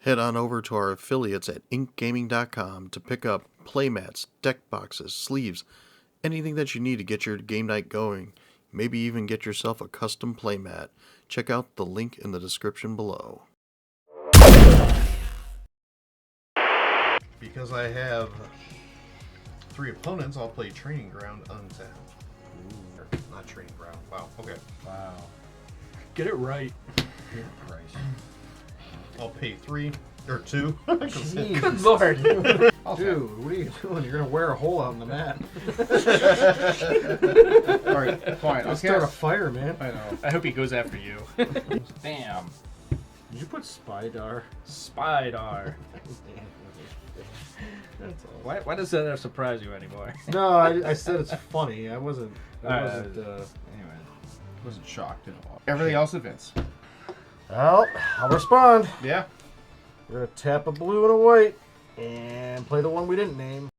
Head on over to our affiliates at inkgaming.com to pick up playmats, deck boxes, sleeves, anything that you need to get your game night going. Maybe even get yourself a custom playmat. Check out the link in the description below. Because I have 3 opponents, I'll play Training Ground untapped. Ooh. Not Training Ground. Wow. Okay. Wow. Get it right. Right. I'll pay 3 or 2. Jeez. Good lord. Dude, what are you doing? You're gonna wear a hole out in the mat. Alright, fine. I'll start a fire, man. I know. I hope he goes after you. Bam. Did you put Spydar? Spydar. That's all. Why does that surprise you anymore? No, I said it's funny. I wasn't. Anyway, wasn't shocked at all. Everything else events. Well, I'll respond. Yeah. We're gonna tap a blue and a white and play the one we didn't name.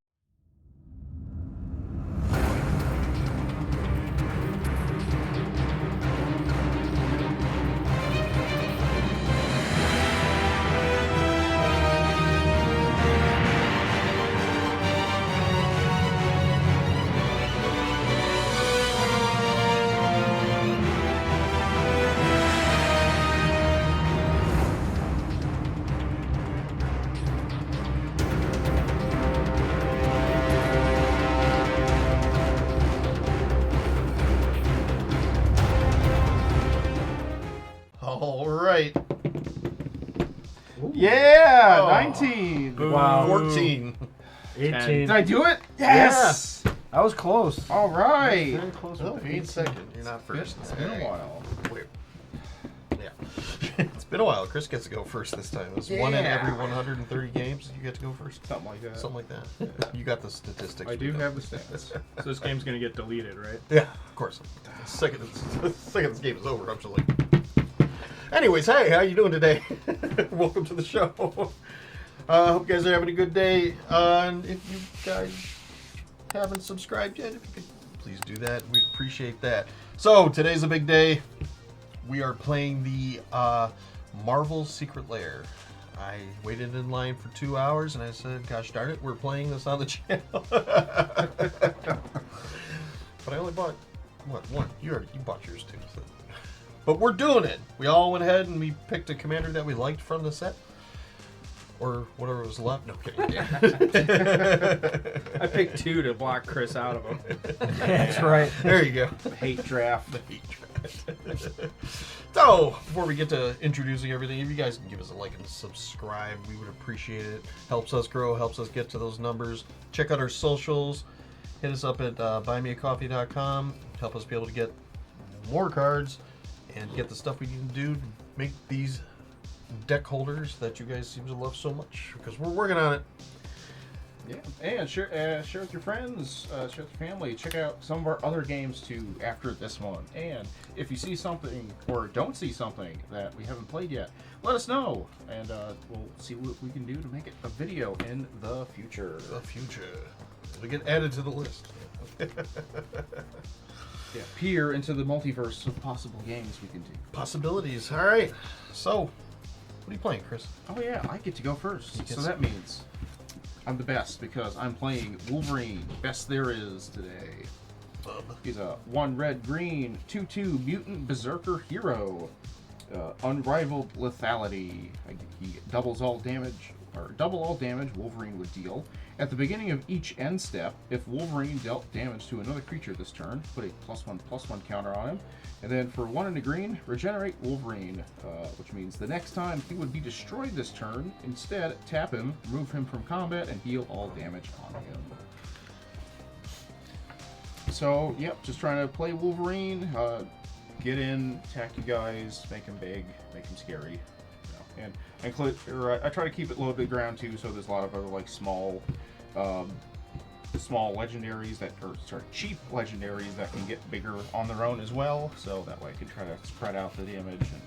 All right. Ooh. Yeah! Oh. 19! Wow. 14. 18. Did I do it? Yes! That was close. Alright! Very close. Oh, with being 18. second. You're not first. It's been a while. Wait. Yeah. It's been a while. Chris gets to go first this time. It's 1 in every 130 games. You get to go first. Something like that. Something like that. You got the statistics. I do have the stats. So this game's gonna get deleted, right? Yeah, of course. Second this game is over, I'm just like. Anyways, hey, how you doing today? Welcome to the show. Hope you guys are having a good day. And if you guys haven't subscribed yet, if you could please do that, we'd appreciate that. So today's a big day. We are playing the Marvel Secret Lair. I waited in line for 2 hours and I said, gosh darn it, we're playing this on the channel. But I only bought, what, 1? You bought yours too. So. But we're doing it. We all went ahead and we picked a commander that we liked from the set. Or whatever was left. No kidding. I picked 2 to block Chris out of them. That's right. There you go. The hate draft. The hate draft. So, before we get to introducing everything, if you guys can give us a like and subscribe, we would appreciate it. Helps us grow, helps us get to those numbers. Check out our socials. Hit us up at buymeacoffee.com. Help us be able to get more cards and get the stuff we need to do to make these deck holders that you guys seem to love so much, because we're working on it. Yeah, and share with your friends, share with your family. Check out some of our other games too after this one. And if you see something or don't see something that we haven't played yet, let us know, and we'll see what we can do to make it a video in the future. The future. We get added to the list. Yeah, peer into the multiverse of possible games we can do. Possibilities. All right. So, what are you playing, Chris? Oh yeah, I get to go first. You get So that means I'm the best because I'm playing Wolverine. Best there is today. He's a 1 red-green 2/2 mutant berserker hero. Unrivaled lethality. He doubles all damage, or double all damage Wolverine would deal. At the beginning of each end step, if Wolverine dealt damage to another creature this turn, put a +1/+1 counter on him. And then for 1 and a green, regenerate Wolverine, which means the next time he would be destroyed this turn, instead tap him, remove him from combat, and heal all damage on him. So, yep, just trying to play Wolverine, get in, attack you guys, make him big, make him scary. You know, and I try to keep it low to the ground too, so there's a lot of other like small legendaries that, or sorry, cheap legendaries that can get bigger on their own as well. So that way I can try to spread out the damage and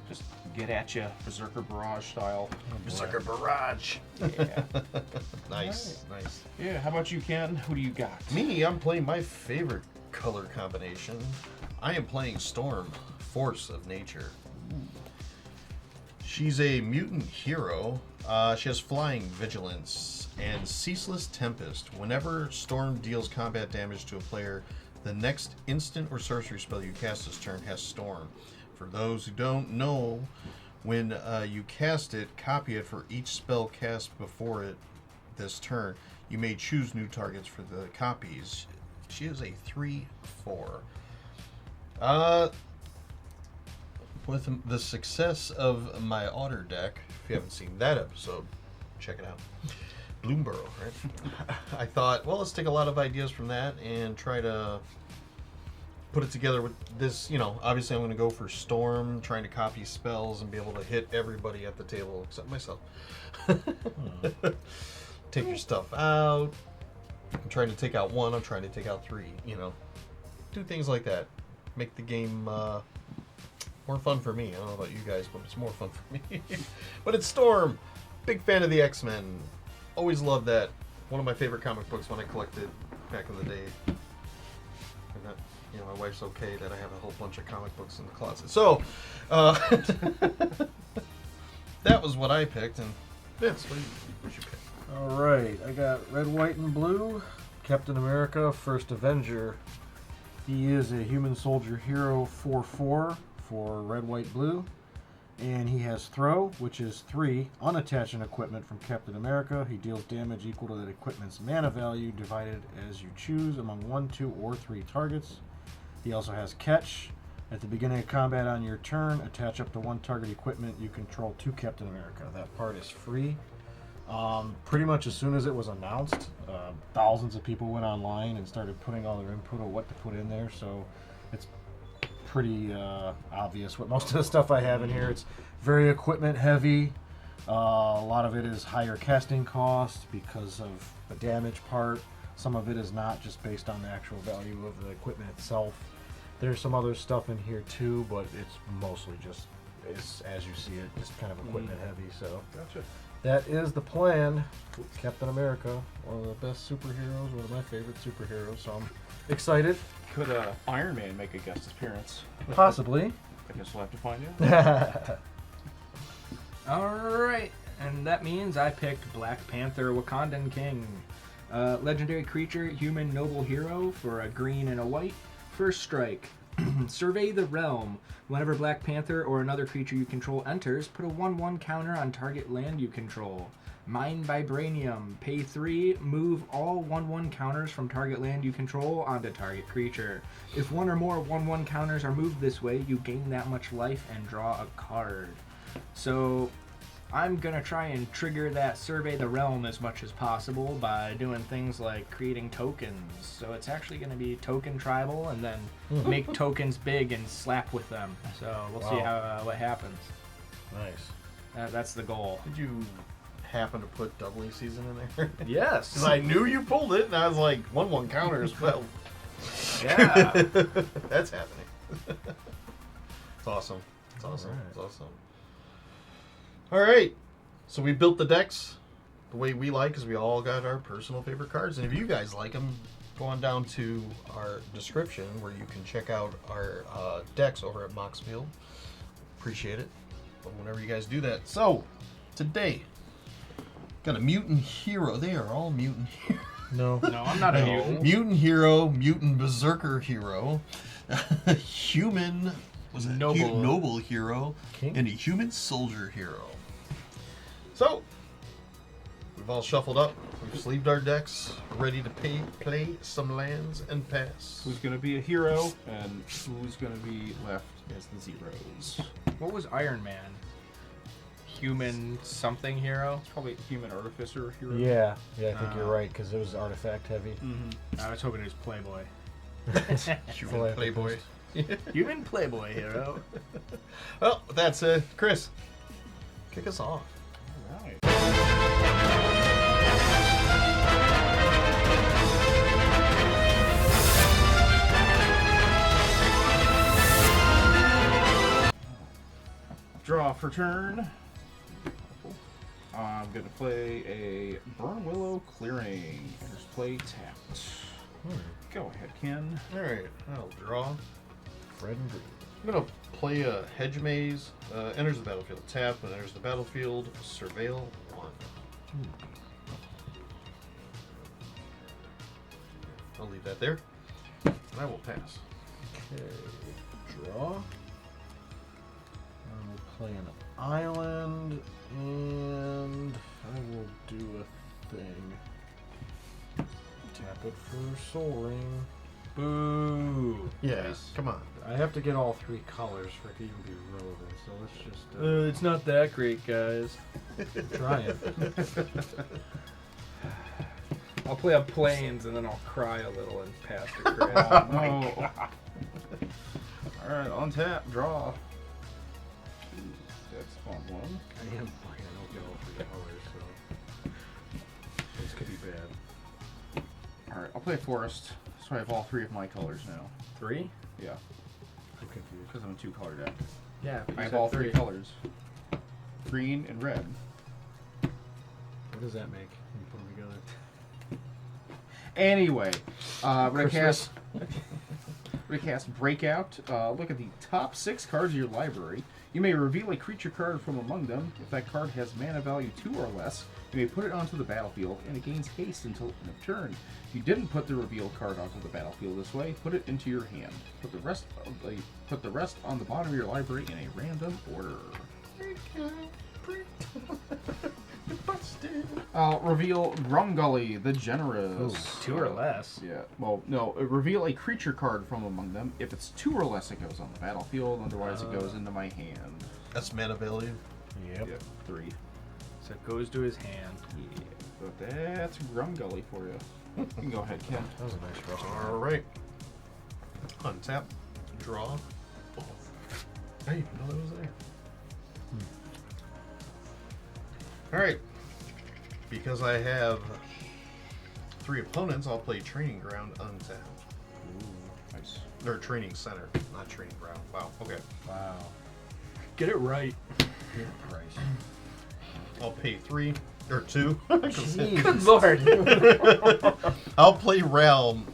just get at you, Berserker Barrage style. Berserker Barrage. Yeah. Nice, nice. Yeah. How about you, Ken? Who do you got? Me, I'm playing my favorite color combination. I am playing Storm, Force of Nature. She's a mutant hero. She has flying, vigilance, and ceaseless tempest. Whenever Storm deals combat damage to a player, the next instant or sorcery spell you cast this turn has Storm. For those who don't know, when you cast it, copy it for each spell cast before it this turn. You may choose new targets for the copies. She is a 3/4. With the success of my Otter deck, if you haven't seen that episode, check it out. Bloomborough, right? I thought, well, let's take a lot of ideas from that and try to put it together with this. You know, obviously I'm going to go for Storm, trying to copy spells and be able to hit everybody at the table except myself. Take your stuff out. I'm trying to take out one, I'm trying to take out three, you know. Do things like that. Make the game more fun for me. I don't know about you guys, but it's more fun for me. But it's Storm. Big fan of the X-Men. Always loved that. One of my favorite comic books when I collected back in the day. And that, you know, my wife's okay that I have a whole bunch of comic books in the closet. So, that was what I picked. And Vince, what you pick? All right, I got red, white, and blue. Captain America, First Avenger. He is a human soldier hero 4/4 for red, white, blue. And he has throw, which is 3, unattached an equipment from Captain America. He deals damage equal to that equipment's mana value divided as you choose among 1, 2, or 3 targets. He also has catch. At the beginning of combat on your turn, attach up to 1 target equipment you control to Captain America. That part is free. Pretty much as soon as it was announced, thousands of people went online and started putting all their input on what to put in there, so it's pretty obvious what most of the stuff I have in here. It's very equipment heavy. A lot of it is higher casting cost because of the damage part. Some of it is not, just based on the actual value of the equipment itself. There's some other stuff in here too, but it's mostly just, as you see it, just kind of equipment heavy. So Gotcha. that is the plan. Captain America, one of the best superheroes, one of my favorite superheroes, so I'm excited. Could Iron Man make a guest appearance? Possibly. I guess we'll have to find out. Alright, and that means I picked Black Panther, Wakandan King. Legendary creature, human noble hero for a green and a white. First strike. Survey the realm. Whenever Black Panther or another creature you control enters, put a 1/1 counter on target land you control. Mine Vibranium. Pay 3. Move all 1/1 counters from target land you control onto target creature. If one or more 1/1 counters are moved this way, you gain that much life and draw a card. So I'm going to try and trigger that Survey the Realm as much as possible by doing things like creating tokens. So it's actually going to be token tribal and then make tokens big and slap with them. So we'll see what happens. Nice. That's the goal. Did you happen to put doubly season in there? Yes. Because I knew you pulled it, and I was like, 1/1 counters. Well, Yeah. that's happening. It's awesome. It's awesome. All right. It's awesome. All right. So we built the decks the way we like, because we all got our personal favorite cards. And if you guys like them, go on down to our description where you can check out our decks over at Moxfield. Appreciate it. But whenever you guys do that. So, today, got a mutant hero. They are all mutant heroes. No. No, I'm not a mutant. Mutant hero, mutant berserker hero, human noble hero, King? and a human soldier hero. So, we've all shuffled up. We've sleeved our decks, ready to play some lands and pass. Who's going to be a hero and who's going to be left as the zeros? What was Iron Man? Human something hero? It's probably human artificer hero. Yeah, I think you're right, because it was artifact heavy. I was hoping it was Playboy. Human playboy. Human Playboy hero. Well, that's it. Chris, kick us off. All right. Draw for turn. I'm going to play a Burn Willow Clearing. Just play tapped. Go ahead, Ken. All right, I'll draw. Red and green. I'm going to play a hedge maze. Enters the battlefield. Tap. When enters the battlefield, surveil 1. I'll leave that there. And I will pass. Okay, draw. I will play an island, and I will do a thing. Tap it for Soul Ring. Boo. Yeah, Nice. come on. I have to get all 3 colors for it to even be relevant, so let's just It's not that great, guys. try it. I'll play up planes and then I'll cry a little and pass to Chris. Oh, no. Alright, on tap, draw. That's fun one. I am playing. I don't get all 3 colors, so this could be bad. Alright, I'll play forest. So I have all 3 of my colors now. 3? Yeah, I'm confused. because I'm a 2-color deck. Yeah, but I you have said all 3 colors. Green and red. What does that make when you put them together? Anyway, when I Christmas. cast Breakout, look at the top 6 cards of your library. You may reveal a creature card from among them. If that card has mana value 2 or less, you may put it onto the battlefield, and it gains haste until end of turn. If you didn't put the reveal card onto the battlefield this way, put it into your hand. Put the rest on the bottom of your library in a random order. Reveal Grumgully the Generous. 2 or less. Yeah. Well, no. Reveal a creature card from among them. If it's 2 or less, it goes on the battlefield. Otherwise, it goes into my hand. That's mana value. Yep. 3. So it goes to his hand. Yeah. But that's Grumgully for you. You can go ahead, Ken. That was a nice restaurant. All right. Untap. Draw. Oh. I didn't even know that was there. All right. Because I have 3 opponents, I'll play Training Ground untapped. Ooh, nice. Or Training Center, not Training Ground. Wow. Okay. Wow. Get it right. Good price. I'll pay 3 or 2. Good lord. I'll play Realm,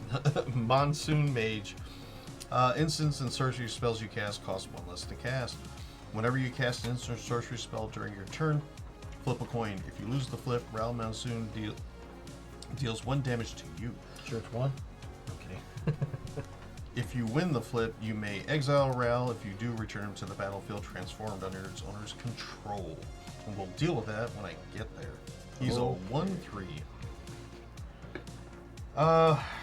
Monsoon Mage. Instants and sorcery spells you cast cost 1 less to cast. Whenever you cast an instant sorcery spell during your turn, flip a coin. If you lose the flip, Realm Monsoon deals 1 damage to you. Sure, it's 1? Okay. If you win the flip, you may exile Ral. If you do, return him to the battlefield transformed under its owner's control. And we'll deal with that when I get there. He's a 1/3.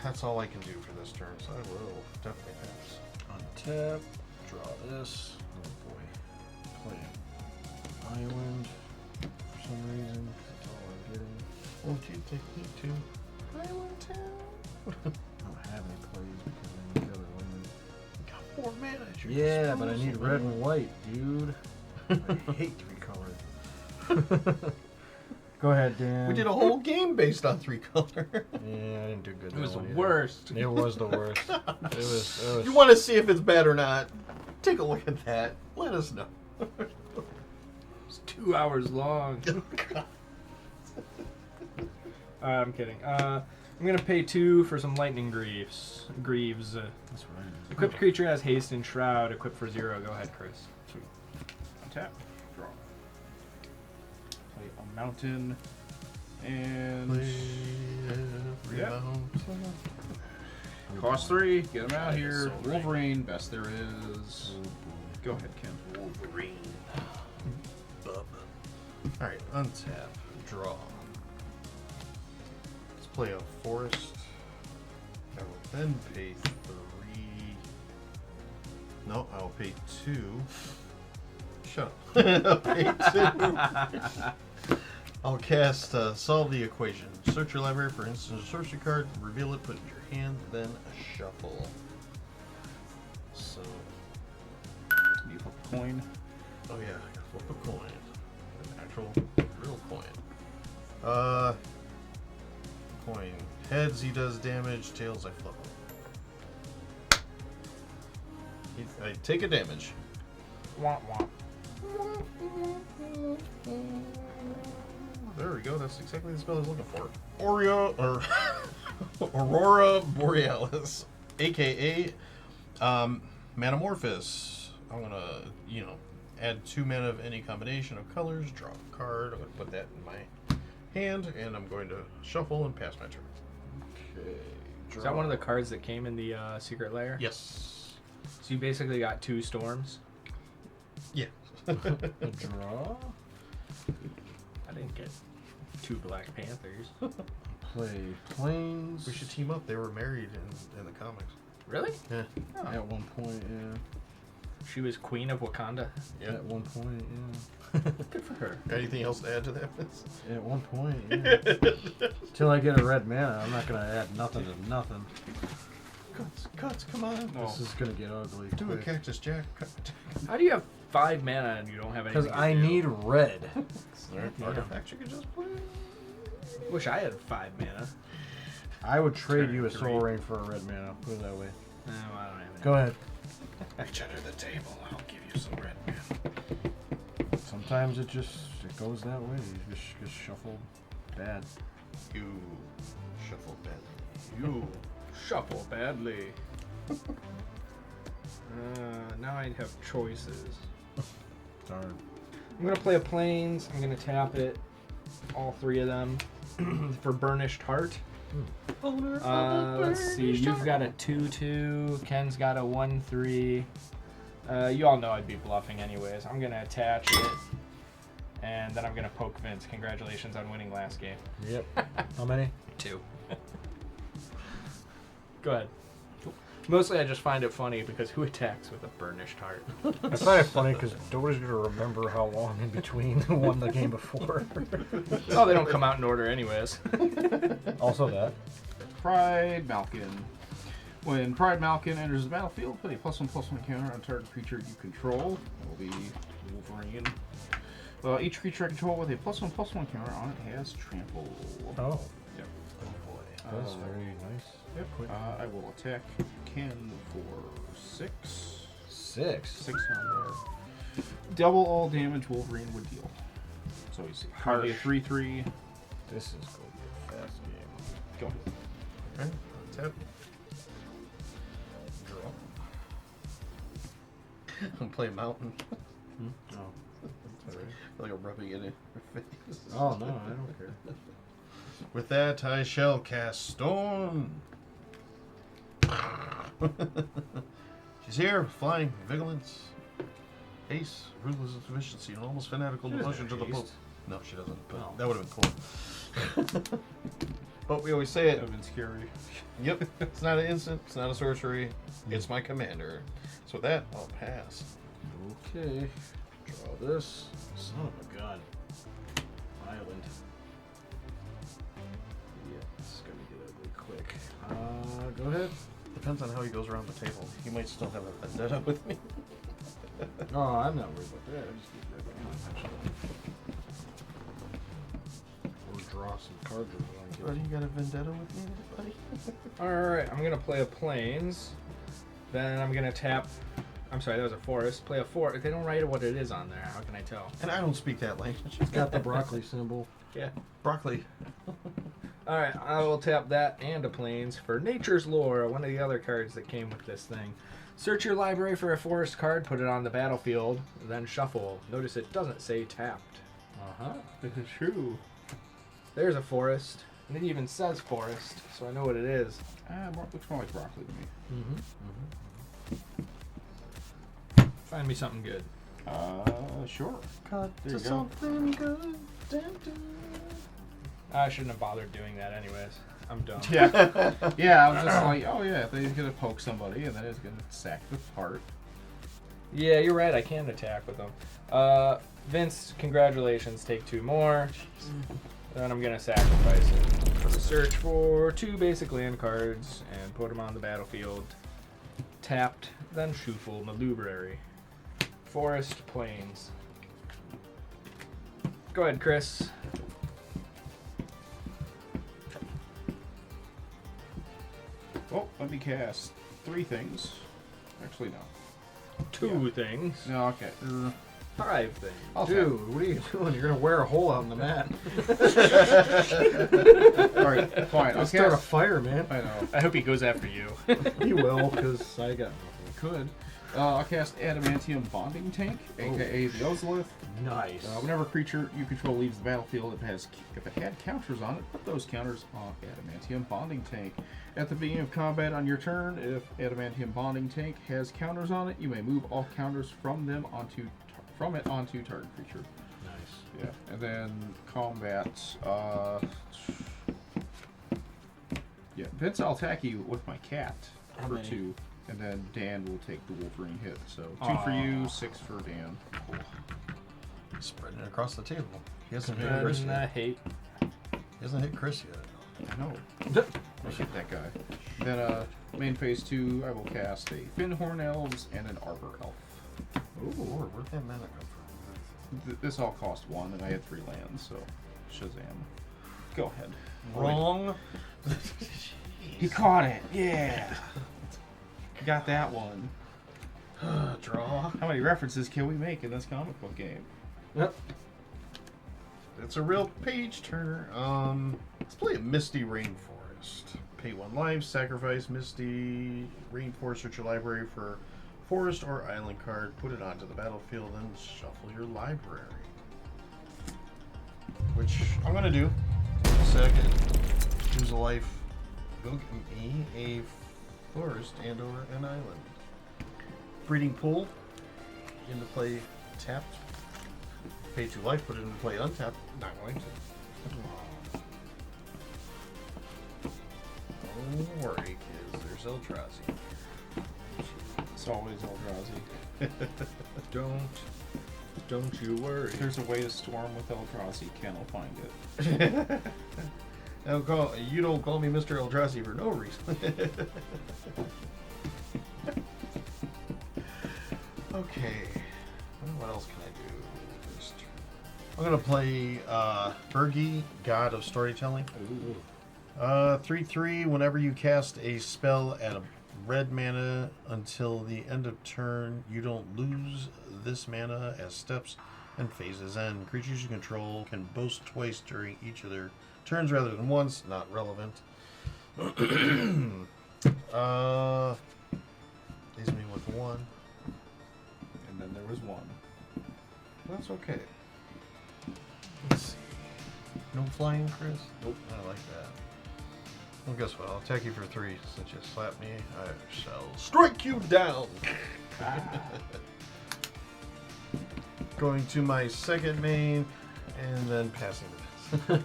That's all I can do for this turn, so I will definitely pass. Untap. Draw this. Oh boy. Play an island. For some reason, that's all I'm getting. Won't you take me to Island Town? I don't have any plays because I need the other one. Got 4 mana at your Yeah, but I need disposal. red and white, dude. I hate 3 colors. Go ahead, Dan. We did a whole game based on 3 color. Yeah, I didn't do good. It was that the one worst. either. It was the worst. It was. You want to see if it's bad or not? Take a look at that. Let us know. It's 2 hours long. I'm kidding. I'm gonna pay 2 for some lightning greaves. That's right. Equipped creature has haste and shroud. Equipped for 0. Go ahead, Chris. Untap. Draw. Play a mountain. And Yeah. Cost 3. Get him out here. So Wolverine. Best there is. Go ahead, Ken. Wolverine. Bub. Alright, untap. Draw. Let's play a forest. I will then pay 3. No, I'll pay 2. Shut up. I'll pay 2. I'll cast Solve the Equation. Search your library for instant sorcery card, reveal it, put it in your hand, then shuffle. So, You flip a coin. oh yeah, I gotta flip a coin. An actual, real coin. Coin. Heads, he does damage. Tails, I flip him. I take a damage. Womp womp. There we go. That's exactly the spell I was looking for. Aurora Borealis, aka Manamorphous. I'm gonna, add 2 mana of any combination of colors, draw a card. I'm gonna put that in my hand, and I'm going to shuffle and pass my turn. Okay. Is that one of the cards that came in the secret lair? Yes. So you basically got 2 storms. Yeah. Draw. I didn't get 2 Black Panthers. Play planes. We should team up. They were married in the comics. Really? Yeah. Oh. At one point, yeah. She was queen of Wakanda. Yeah. At one point, yeah. Good for her. Anything else to add to that? At one point, yeah. Till I get a red mana, I'm not gonna add nothing to nothing. Cuts, come on. No. This is gonna get ugly. Do quick. a Cactus Jack. How do you have 5 mana and you don't have anything? Because I need red. Artifact you can just play. Wish I had 5 mana. I would trade Turn you a 3. Soul Ring for a red mana. Put it that way. No, I don't have any. Go ahead. Reach under the table. I'll give you some red mana. Sometimes it goes that way. You just shuffle bad. You shuffle badly. You shuffle badly. Now I have choices. Darn. I'm gonna play a plains. I'm gonna tap it. All 3 of them for burnished heart. Let's see. You've got a 2/2. Ken's got a 1/3. You all know I'd be bluffing anyways. I'm gonna attach it, and then I'm gonna poke Vince. Congratulations on winning last game. Yep. How many? 2. Go ahead. Mostly I just find it funny because who attacks with a burnished heart? I find it funny because nobody's gonna remember how long in between won the game before. Oh, they don't come out in order anyways. Also that. Pride Malkin. When Pride Malkin enters the battlefield, put a +1/+1 counter on target creature you control. It will be Wolverine. Each creature I control with a +1/+1 counter on it has trample. Oh. Yep. Oh boy. That's very nice. Yep. I will attack Ken for 6. 6. 6 on there. Double all damage Wolverine would deal. So you see. Currently a 3/3. This is going to be a fast game. Go. Okay. Tap. Draw. I'm gonna play Mountain. Oh. That's all right. Like a rubbing it in her face. Oh no, I don't care. With that, I shall cast Storm. She's here, flying, vigilance, haste, ruthless efficiency, and almost fanatical She doesn't devotion to have the haste. Pope. No, she doesn't, but Oh. that would have been cool. But we always say That it. would have been scary. Yep, it's not an instant, it's not a sorcery, it's my commander. So with that, I'll pass. Okay. Draw this. Son of a gun. Island. Yeah, it's gonna get ugly quick. Go ahead. Depends on how he goes around the table. He might still have a vendetta with me. Oh, I'm not worried about that. I just need red mana, actually. Or draw some cards if I want to Buddy, you got a vendetta with me, buddy? Alright, I'm gonna play a plains. Then I'm gonna tap. I'm sorry, that was a forest. Play a forest. They don't write what it is on there. How can I tell? And I don't speak that language. It's got the broccoli symbol. Yeah. Broccoli. Alright, I will tap that and a plains for Nature's Lore, one of the other cards that came with this thing. Search your library for a forest card, put it on the battlefield, then shuffle. Notice it doesn't say tapped. Uh-huh. This is true. There's a forest. And it even says forest, so I know what it is. Looks more like broccoli to me. Find me something good. Sure. Cut There you to go. something good. Dun, dun. I shouldn't have bothered doing that anyways. I'm dumb. Yeah. Yeah, I was just like, oh yeah, they're gonna poke somebody and then it's gonna sack the part. Yeah, you're right. I can attack with them. Vince, congratulations. Take 2 more. Then I'm going to sacrifice it. Search for 2 basic land cards and put them on the battlefield. Tapped, then shuffle Malubrary. Forest, plains. Go ahead, Chris. Oh, let me cast 3 things. Actually, no. 2 things. No, okay. 5 things. I'll Dude, what are you doing? You're gonna wear a hole out in the mat. All right, fine. I'll Let's start a cast. fire, man. I know. I hope he goes after you. He will, because I got nothing. Could. I'll cast Adamantium Bonding Tank, aka the Ozolith. Nice. Whenever a creature you control leaves the battlefield, if it had counters on it, put those counters on Adamantium Bonding Tank. At the beginning of combat on your turn, if Adamantium Bonding Tank has counters on it, you may move all counters from it onto target creature. Nice. Yeah, and then combat. Yeah, Vince, I'll attack you with my cat How for many? 2, and then Dan will take the Wolverine hit. So 2 for you, 6 for Dan. Spreading it across the table. He hasn't hit And Chris yet. hate. He hasn't hit Chris yet. I know. I hit that guy. Then main phase 2, I will cast a Finhorn Elves and an Arbor Elf. Ooh, where'd that mana come from? This all cost 1, and I had 3 lands, so Shazam. Go ahead. Wrong. He caught it. Yeah. Got that one. Draw. How many references can we make in this comic book game? Yep. It's a real page turner. Let's play a Misty Rainforest. Pay 1 life, sacrifice Misty Rainforest, search your library for forest or island card, put it onto the battlefield, and shuffle your library. Which I'm gonna do. Second, choose a life. Go get me a forest and or an island. Breeding Pool. Into play tapped. Pay 2 life, put it into play untapped. Not going to. Don't worry, kids. There's Eldrazi. It's always Eldrazi. Don't you worry. If there's a way to storm with Eldrazi, Ken will find it. You don't call me Mr. Eldrazi for no reason. Okay. What else can I do? Just- I'm gonna play Bergi, God of Storytelling. Ooh. 3/3. Whenever you cast a spell at a red mana until the end of turn, you don't lose this mana as steps and phases end. Creatures you control can boast twice during each of their turns rather than once. Not relevant. Leaves me with 1. And then there was 1. That's okay. Let's see. No flying, Chris? Nope. I like that. Well, guess what? I'll attack you for 3 since you slapped me. I shall strike you down. Going to my second main and then passing this.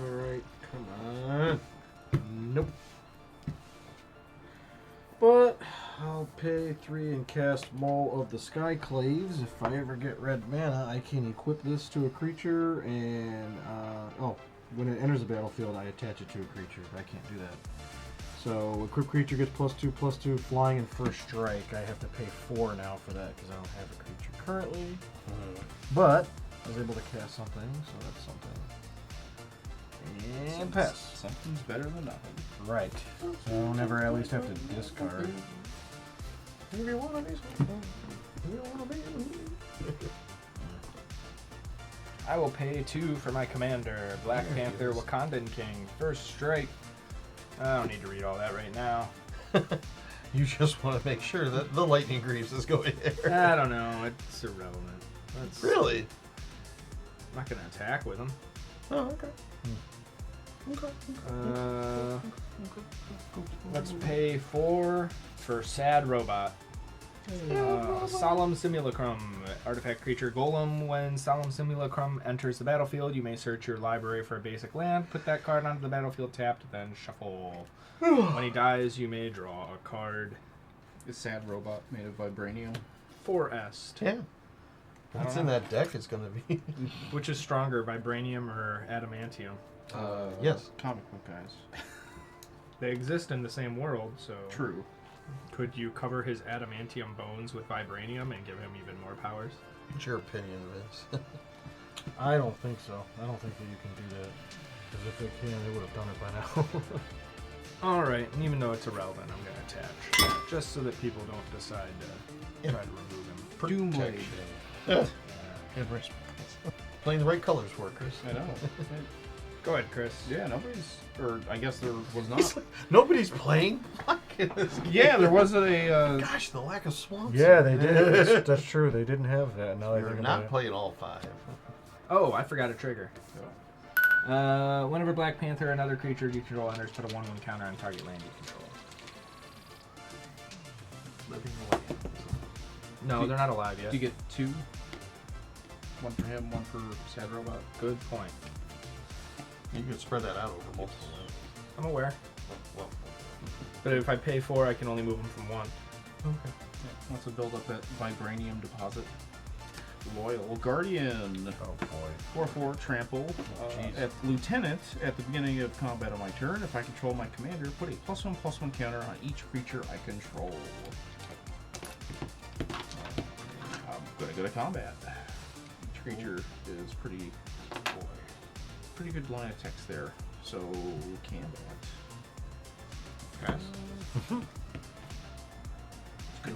Alright, come on. Nope. But I'll pay 3 and cast Maul of the Skyclaves. If I ever get red mana, I can equip this to a creature and, when it enters the battlefield, I attach it to a creature. I can't do that. So, equip creature gets +2/+2, flying and first strike. I have to pay 4 now for that because I don't have a creature currently. But I was able to cast something, so that's something. And pass. Something's better than nothing. Right. So I'll never at least have to discard. If you want to be, if you want to be. I will pay 2 for my commander, Black Panther, Wakandan King. First strike. I don't need to read all that right now. You just want to make sure that the lightning greaves is going there. I don't know. It's irrelevant. Really? I'm not going to attack with him. Oh, okay. Let's pay 4 for Sad Robot. Solemn Simulacrum. Artifact creature Golem. When Solemn Simulacrum enters the battlefield, you may search your library for a basic land, put that card onto the battlefield tapped, then shuffle. When he dies, you may draw a card. Is Sad Robot made of vibranium? 4S. Yeah. What's in that deck is going to be. Which is stronger, vibranium or adamantium? Yes. Comic book guys. They exist in the same world, so... True. Could you cover his adamantium bones with vibranium and give him even more powers? What's your opinion, Vince? I don't think so. I don't think that you can do that. Because if they can, they would have done it by now. Alright, and even though it's irrelevant, I'm going to attach. Just so that people don't decide to try to remove him. Protection. Good response. Playing the right colors for it, Chris. I know. Go ahead, Chris. Yeah, nobody's... Or I guess there was not. Nobody's playing black. Yeah, there wasn't a. Gosh, the lack of swamps. Yeah, they did. That's true. They didn't have that. Now I You're think not about it. playing all 5. Oh, I forgot a trigger. Whenever Black Panther or another creature you control enters, put a 1/1 counter on target land you control. Living away. No, they're not alive yet. Do you get 2? One for him, one for Sad Robot. Good point. You can spread that out over multiple. I'm aware. Well, But if I pay 4, I can only move them from 1. okay. Yeah, wants to build up that vibranium deposit. Loyal Guardian. Oh boy. 4/4 trample. Jeez. At Lieutenant, at the beginning of combat on my turn, if I control my commander, put a +1/+1 counter on each creature I control. I'm gonna go to combat. Each creature is pretty good line of text there. So combat. Guys. It's good.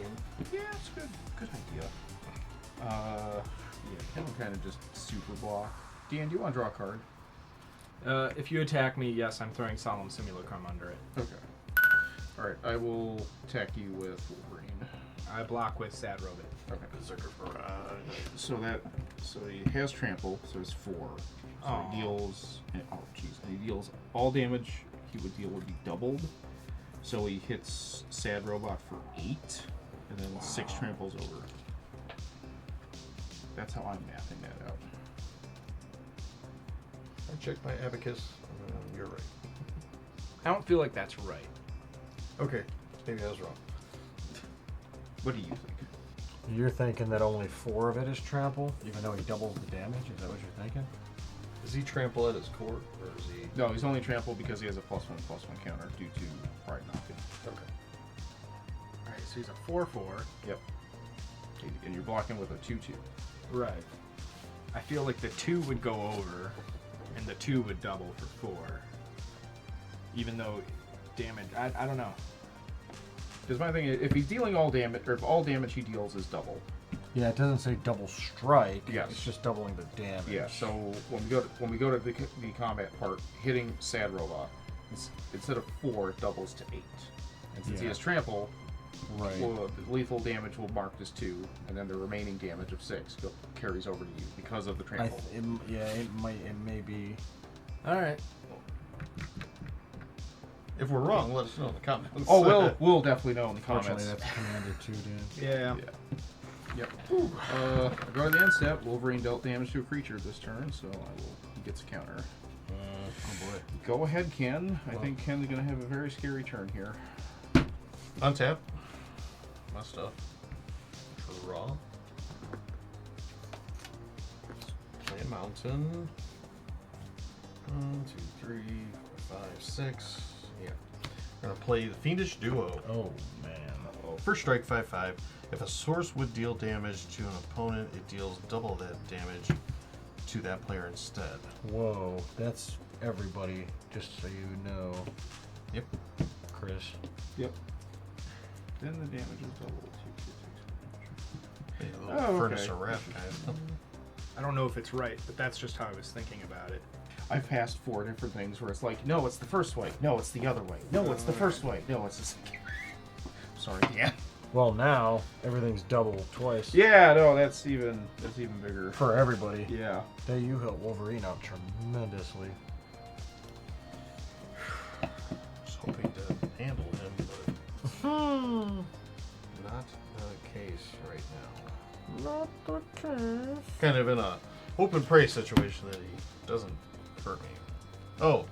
Yeah, it's good. Good idea. Yeah, Kevin kind of just super block. Dan, do you want to draw a card? If you attack me, yes, I'm throwing Solemn Simulacrum under it. Okay. Alright, I will attack you with Wolverine. I block with Sad Robot. Okay. Berserker Barrage. So he has trample, so it's 4. So Aw. he deals he deals all damage he would deal would be doubled. So he hits Sad Robot for 8, and then 6 tramples over. That's how I'm mapping that out. I checked my abacus. You're right. I don't feel like that's right. Okay, maybe I was wrong. What do you think? You're thinking that only 4 of it is trample, even though he doubles the damage? Is that what you're thinking? Is he trample at his core, or is he? No, he's only trampled because he has a +1/+1 counter due to Pride Knocking. Okay. Alright, so he's a 4/4. Yep. And you're blocking with a 2/2. Right. I feel like the 2 would go over, and the 2 would double for 4. Even though damage, I don't know. Because my thing is, if he's dealing all damage, or if all damage he deals is double. Yeah, it doesn't say double strike. Yes. It's just doubling the damage. Yeah. So when we go to the combat part, hitting Sad Robot, instead of 4, it doubles to 8. And since he Yeah. has trample, Right. well, the lethal damage will mark as 2, and then the remaining damage of 6 carries over to you because of the trample. It may be. Alright. If we're wrong, let us know in the comments. Oh, we'll definitely know in the Fortunately, comments. that's commander too, Dan. Yeah. Yeah. Yep. I go to the end step. Wolverine dealt damage to a creature this turn, so he gets a counter. Oh boy. Go ahead, Ken. I think Ken's going to have a very scary turn here. Untap. My stuff. Draw. Play a mountain. 1, 2, 3, 4, 5, 6. Yeah. We're gonna play the Fiendish Duo. Oh man. First strike, 5/5. If a source would deal damage to an opponent, it deals double that damage to that player instead. Whoa, that's everybody. Just so you know, Yep. Chris. Yep. Then the damage is double. A little Oh, furnace okay. of wrath kind of. I don't know if it's right, but that's just how I was thinking about it. I've passed 4 different things where it's like, no, it's the first way. No, it's the other way. No, it's the first way. No, it's the second. Sorry, yeah. Well, now everything's double twice. Yeah, no, that's even bigger. For everybody. Yeah. Hey, you help Wolverine out tremendously. Just hoping to handle him, but not the case right now. Not the case. Kind of in a hope and pray situation that he doesn't hurt me. Oh,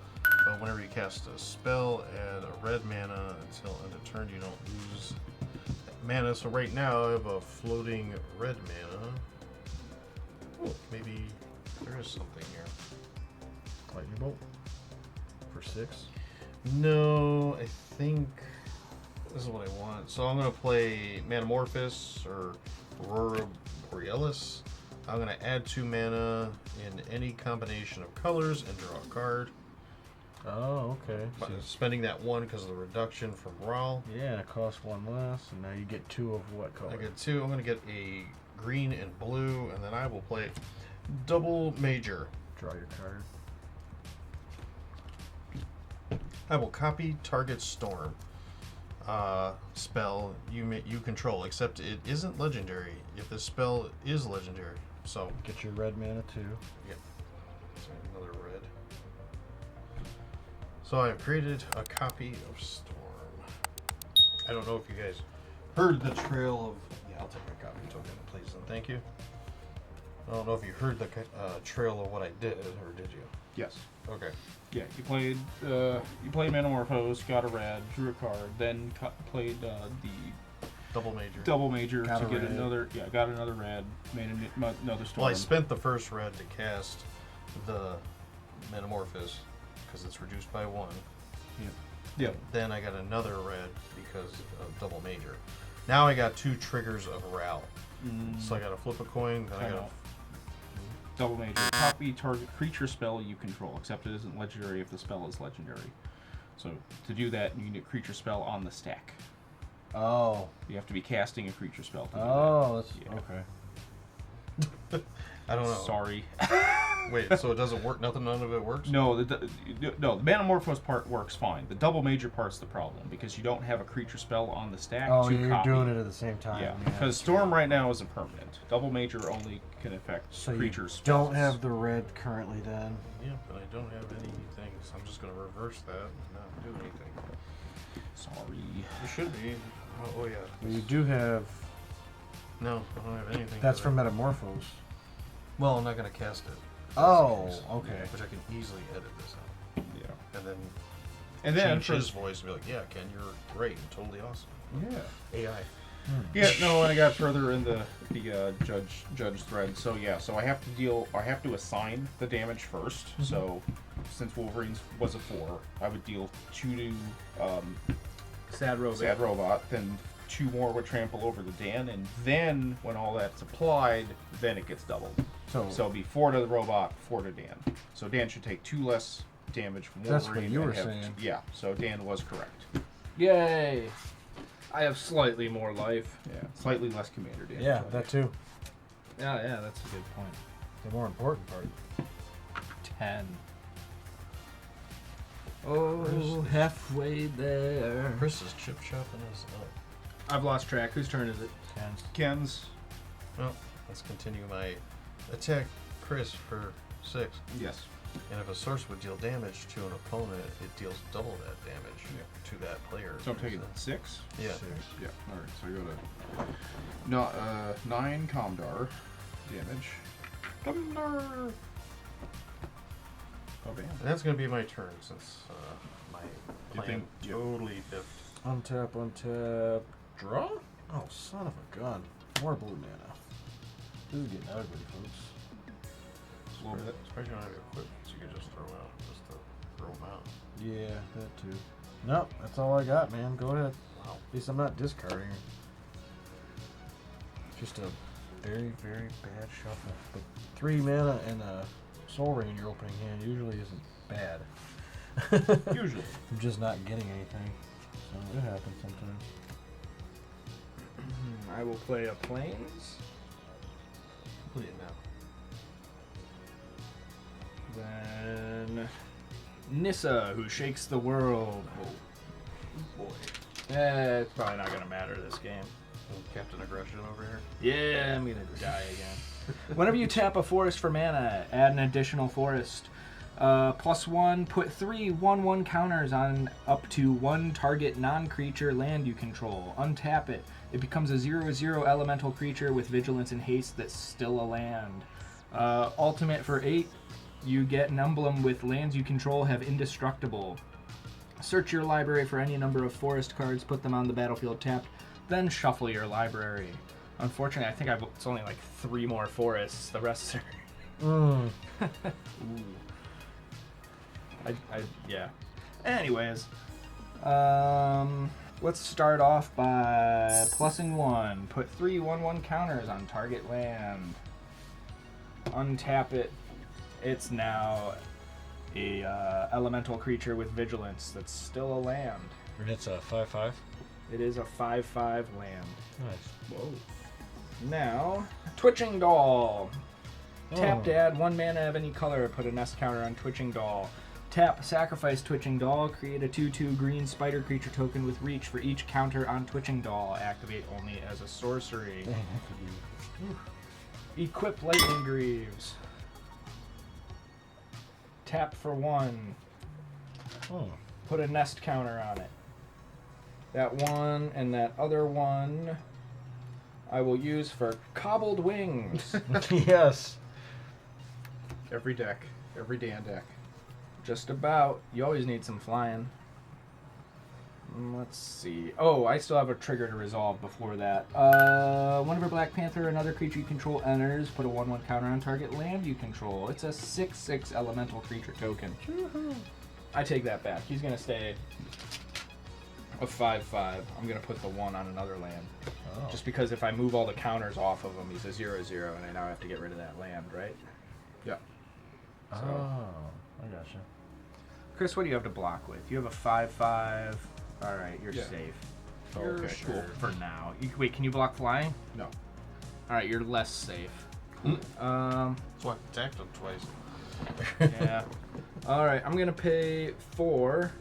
but whenever you cast a spell, add a red mana until end of turn. You don't lose mana. So right now I have a floating red mana. Oh, maybe there is something here. Lightning bolt for 6. No, I think this is what I want. So I'm going to play Manamorphous or Aurora Borealis. I'm going to add 2 mana in any combination of colors and draw a card. Oh, okay. By spending that 1 because of the reduction from Royale. Yeah, it costs 1 less, and now you get 2 of what color? I get 2. I'm going to get a green and blue, and then I will play double major. Draw your card. I will copy target storm. spell you control, except it isn't legendary if the spell is legendary. So Get your red mana too. yep. So another red. So I've created a copy of Storm. I don't know if you guys heard the trail of. Yeah, I'll take my copy token, please, and thank you. I don't know if you heard the trail of what I did, or did you? Yes. Okay. Yeah, you played Manamorphose, got a red, drew a card, then played the Double major. double major Got to a get red. got another red, made another storm. Well, I spent the first red to cast the Metamorphosis because it's reduced by 1. Yep. Then I got another red because of double major. Now I got 2 triggers of Royale. So I got to flip a coin. Then I Time got out. Double major. Copy target creature spell you control, except it isn't legendary if the spell is legendary. So to do that, you need a creature spell on the stack. Oh. You have to be casting a creature spell to do Oh, that's Yeah. okay. I don't that. know. Sorry. Wait, so it doesn't work? None of it works? No, the Manamorphose part works fine. The double major part's the problem because you don't have a creature spell on the stack Oh, to you're copy. doing it at the same time. Yeah, because Storm right now isn't permanent. Double major only can affect So you creatures. don't have the red currently then. Yeah, but I don't have anything, so I'm just going to reverse that and not do anything. Sorry. You should be. Oh yeah. Well, you do have. No, I don't have anything. That's for from that. Metamorphose. Well, I'm not going to cast it. Oh, That's the case. okay. Which I can easily edit this out. Yeah. And then And change his voice and be like, yeah, Ken, you're great and totally awesome. yeah. AI. Yeah, no, and I got further in the judge thread. So yeah, so I have to assign the damage first. So since Wolverine's was a 4, I would deal 2 to Sad Robot. Sad Robot, then 2 more would trample over the Dan, and then when all that's applied, then it gets doubled. So it'll be 4 to the robot, 4 to Dan. So Dan should take 2 less damage from Wolverine. That's what you and were have saying. Yeah, so Dan was correct. Yay! I have slightly more life. Yeah, slightly less commander damage. Yeah, that too. Yeah, that's a good point. The more important part. 10. Oh, halfway there. Chris is chip chopping us up. I've lost track. Whose turn is it? Ken's. Well, let's continue my attack Chris for 6. Yes. And if a source would deal damage to an opponent, it deals double that damage to that player. So I'm taking 6? Yeah. Yeah. Alright, so I go to 9 Comdar damage. Comdar! Oh, damn. And that's going to be my turn since my You plan think- yeah. totally biffed. Untap. Draw? Oh, son of a gun. More blue mana. This is getting ugly, folks. A little bit. Especially when I have equipment, so you can just throw out, just to throw them out. Yeah, that too. Nope, that's all I got, man. Go ahead. Wow. At least I'm not discarding. Just a very, very bad shuffle. But 3 mana and a Soul Ring in your opening hand usually isn't bad. Usually. I'm just not getting anything. So it happens sometimes. I will play a Plains. Play it now. Then Nissa, who shakes the world. Oh boy. It's probably not gonna matter this game. Captain Aggression over here. Yeah, I'm gonna die again. Whenever you tap a forest for mana, add an additional forest. +1, put 3 1/1 counters on up to 1 target non-creature land you control. Untap it. It becomes a 0/0 elemental creature with vigilance and haste that's still a land. Ultimate for 8, you get an emblem with lands you control have indestructible. Search your library for any number of forest cards, put them on the battlefield tapped, then shuffle your library. Unfortunately, I think it's only like 3 more forests. The rest are... Mm. Ooh. Yeah. Anyways, let's start off by plussing 1. Put 3 1/1 counters on target land. Untap it. It's now a elemental creature with vigilance that's still a land. And it's a 5/5. It is a 5/5 land. Nice. Whoa. Now, Twitching Doll. Tap to add 1 mana of any color. Put a nest counter on Twitching Doll. Tap, sacrifice Twitching Doll. Create a 2/2 green spider creature token with reach for each counter on Twitching Doll. Activate only as a sorcery. Equip Lightning Greaves. Tap for 1. Put a nest counter on it. That one and that other one I will use for Cobbled Wings. Yes. Every deck. Every Dan deck. Just about. You always need some flying. Let's see. Oh, I still have a trigger to resolve before that. Whenever Black Panther, another creature you control enters, put a 1/1 counter on target land you control. It's a 6/6 elemental creature token. I take that back. He's going to stay a 5/5. I'm going to put the 1 on another land. Oh. Just because if I move all the counters off of him, he's a 0/0, and I now have to get rid of that land, right? Yeah. Oh, I gotcha. Chris, what do you have to block with? You have a 5/5. All right, you're Yeah. safe. You're Okay, sure. cool. For now. Wait, can you block flying? No. All right, you're less safe. That's why I attacked him twice. Yeah. All right, I'm gonna pay 4.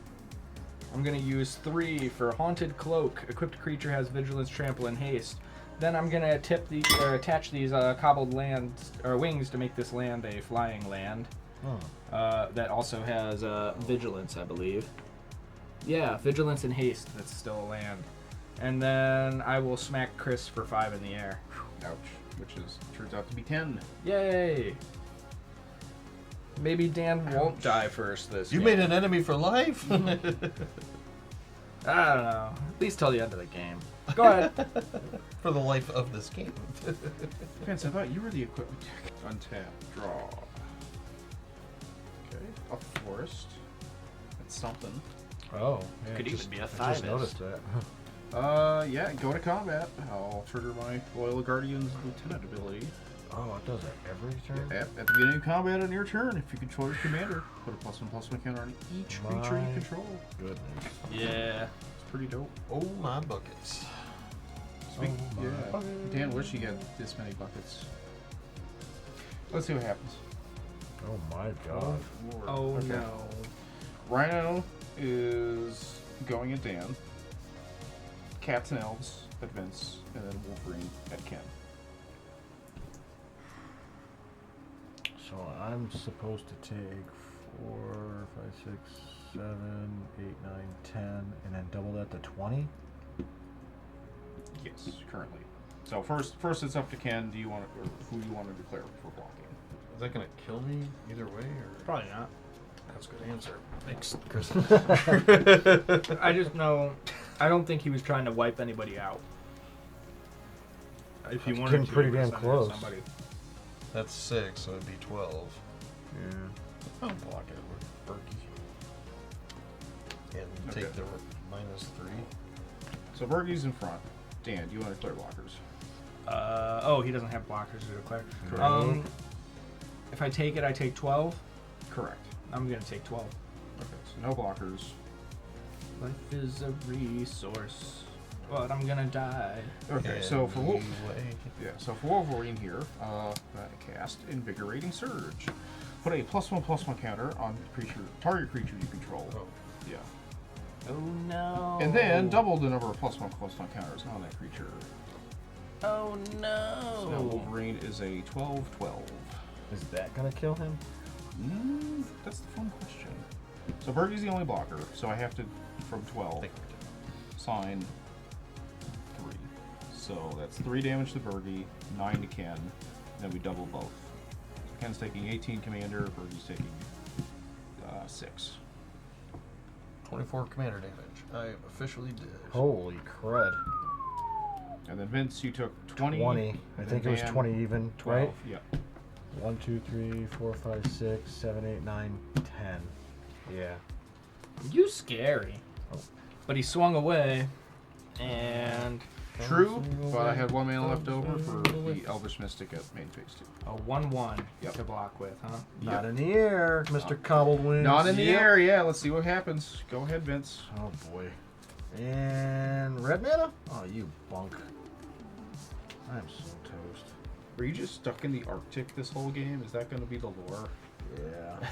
I'm gonna use 3 for Haunted Cloak. Equipped creature has Vigilance, Trample, and Haste. Then I'm gonna attach these cobbled lands or wings to make this land a flying land. That also has Vigilance, I believe. Yeah, Vigilance and Haste. That's still a land. And then I will smack Chris for 5 in the air. Ouch. Which turns out to be 10. Yay! Maybe Dan won't die first this You game. made an enemy for life? I don't know. At least till the end of the game. Go ahead. For the life of this game. Vince, I thought you were the equipment deck. Untap. Draw. Okay. A forest. That's something. Oh, yeah, Could just- even be a I just 5-ist. noticed that. Yeah, go to combat. I'll trigger my Loyal Guardian's Lieutenant ability. Oh, it does that every turn? At the beginning of combat on your turn, if you control your commander, put a +1/+1 counter on each creature you My control. Goodness. Yeah. It's pretty dope. Oh my buckets. Speak, my yeah. bucket. Dan, wish you had this many buckets. Let's see what happens. Oh my god. Lord. Oh Okay. no. Rhino is going at Dan. Cats and Elves at Vince, and then Wolverine at Ken. So I'm supposed to take 4, 5, 6, 7, 8, 9, 10, and then double that to 20? Yes, currently. So first it's up to Ken. Do you want or who you want to declare for blocking? Is that gonna kill me either way, or Probably not. that's a good answer? Thanks. I just know. I don't think he was trying to wipe anybody out. If he wanted Getting to, pretty he would've damn sent it to close. somebody. That's 6, so it'd be 12. Yeah. I'll block it with Berkey. And Okay. take the -3. So Bergie's in front. Dan, do you want to declare blockers? Oh, he doesn't have blockers to declare. Correct. If I take it, I take 12. Correct. I'm gonna take 12. Okay, so no blockers. Life is a resource, but I'm gonna die. Okay, so for Wolf, Anyway. yeah, so for Wolverine here, cast Invigorating Surge. Put a +1/+1 counter on target creature you control. Oh. Yeah. Oh no. And then double the number of +1/+1 counters on that creature. Oh So now no. Wolverine is a 12/12. Is that gonna kill him? That's the fun question. So Bergie's the only blocker, so I have to, from 12, sign 3. So that's 3 damage to Bergie, 9 to Ken, and then we double both. So Ken's taking 18 commander, Bergie's taking 6. 24 commander damage. I officially did. Holy crud. And then Vince, you took 20. 20. I and think it then was Dan, 20 even, 12. right? Yeah. 1, 2, 3, 4, 5, 6, 7, 8, 9, 10. Yeah. You scary. Oh. But he swung away, and True, but I had 1 mana left over for the Elvish Mystic at main phase 2. a 1/1 Yep. to block with, huh? Not in the air, Mr. Cobbled Wings. Not in the Yep. air, yeah. Let's see what happens. Go ahead, Vince. Oh boy. And red mana? Oh, you bunk. I'm so toast. Were you just stuck in the Arctic this whole game? Is that going to be the lore? Yeah.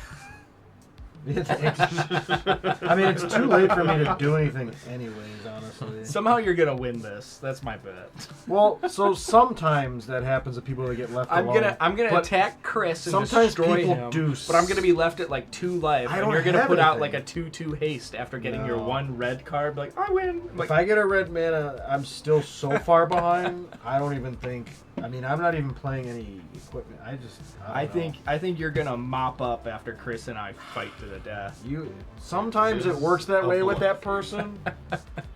I mean, it's too late for me to do anything anyways, honestly. Somehow you're gonna win this. That's my bet. Well, so sometimes that happens to people that get left alone. I'm gonna but attack Chris and sometimes destroy people him. do But I'm gonna be left at like 2 life, I and don't you're gonna have put out anything. like a 2/2 haste after getting your No. 1 red card. Like I win. I'm If like, I get a red mana, I'm still so far behind. I don't even think. I mean, I'm not even playing any equipment. I think you're gonna mop up after Chris and I fight to the death. you. Sometimes it works that way with that person,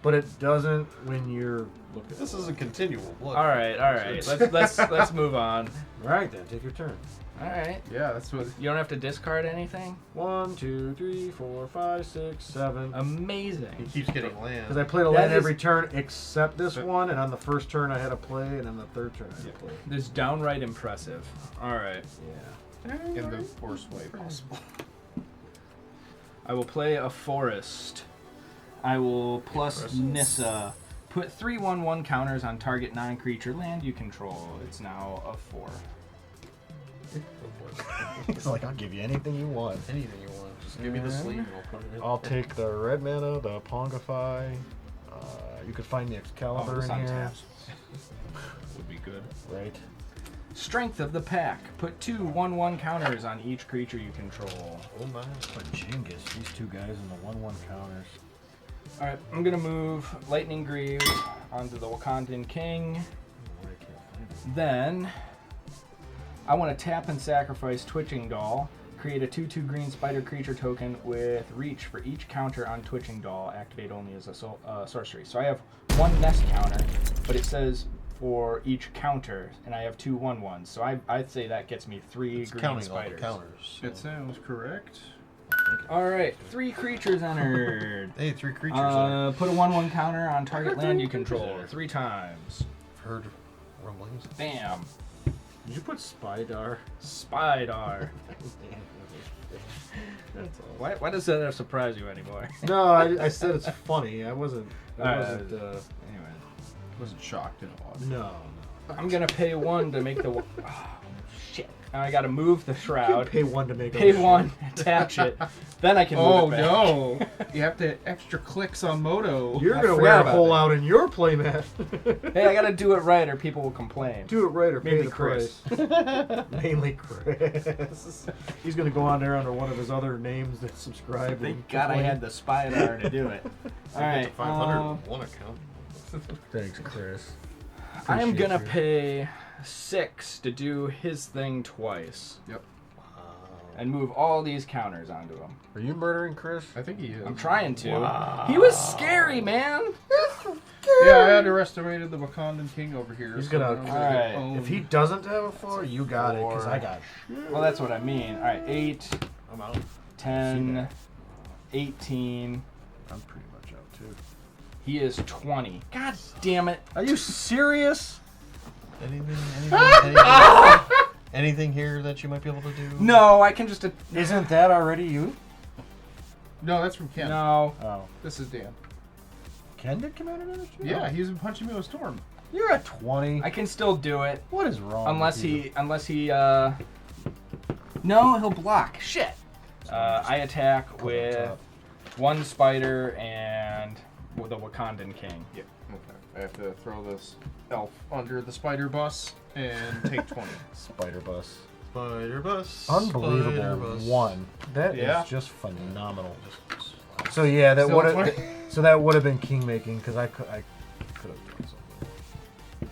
but it doesn't when you're looking. This is a continual blood. All right. Let's move on. All right, then take your turn. All right. Yeah, that's what. You don't have to discard anything. 1, 2, 3, 4, 5, 6, 7. He Amazing. keeps getting land. Because I played a That land is- every turn except this one, and on the first turn I had to play, and on the third turn I had to play. This is downright impressive. All right. Yeah. In the worst way possible. I will play a forest. I will plus Impressive. Nissa. Put 3/1/1 counters on target non-creature land you control. It's now a 4. It's like, I'll give you anything you want. Anything you want. Just give me the sleeve and I'll put it in. I'll take the red mana, the Pongify. You could find the Excalibur this in here. untaps. Would be good. Right. Strength of the pack. Put 2/1/1 counters on each creature you control. Oh my. But Jingus, these two guys in the 1/1 counters. All right, I'm gonna move Lightning Greaves onto the Wakandan King. Then I want to tap and sacrifice Twitching Doll. Create a 2/2 green spider creature token with reach for each counter on Twitching Doll. Activate only as a sorcery. So I have 1 nest counter, but it says for each counter, and I have 2 1/1s. So I'd say that gets me 3 It's green counting all the spiders. counters. so- It sounds correct. All right, 3 creatures entered. Hey, 3 creatures. in Put a 1/1 counter on target land you 3 creatures control there. 3 times. it. I've heard rumblings. Bam. Did you put Spydar? Spydar. That's all. Why does that surprise you anymore? No, I said it's funny. I wasn't. Anyway, Wasn't shocked at all. No. I'm gonna pay 1 to make the. Oh, shit. Now I gotta move the shroud. Pay 1 to make. Pay a- 1, attach it. Then I can move Oh it back. no! You have to extra clicks on Moto. You're I gonna forgot wear a about hole that. out in your playmat. Hey, I gotta do it right or people will complain. Do it right or pay Mainly the Chris. price. Mainly Chris. He's gonna go on there under one of his other names that subscribe. Thank and God I complain. had the Spydar to do it. All I get right. to 501 account. Thanks, Chris. I'm Appreciate gonna you. pay 6 to do his thing twice Yep. and move all these counters onto him. Are you murdering Chris? I think he is. I'm trying to. Wow. He was scary, man. Yeah, I underestimated the Wakandan King over here. He's so gonna- I don't really Alright. get owned. If he doesn't have a 4, you got it, because I got Well, that's what I mean. All right, 8, I'm out. 10, 18. I'm pretty much out too. He is 20. God damn it. Are you serious? Anything here that you might be able to do? No, I can just. Isn't that already you? No, that's from Ken. No. Oh. This is Dan. Ken did Commander Damage? Yeah, he's been punching me with Storm. You're at 20. I can still do it. What is wrong? Unless with you? he. No, he'll block. Shit. I attack Put on with top. 1 spider and with a Wakandan King. Yep. Okay. I have to throw this elf under the spider bus and take 20. Spider Bus. Spider bus. Unbelievable. Spider bus. 1. That is Yeah. just phenomenal. So yeah, that Still would 20. have. So that would have been king making because I could have done something.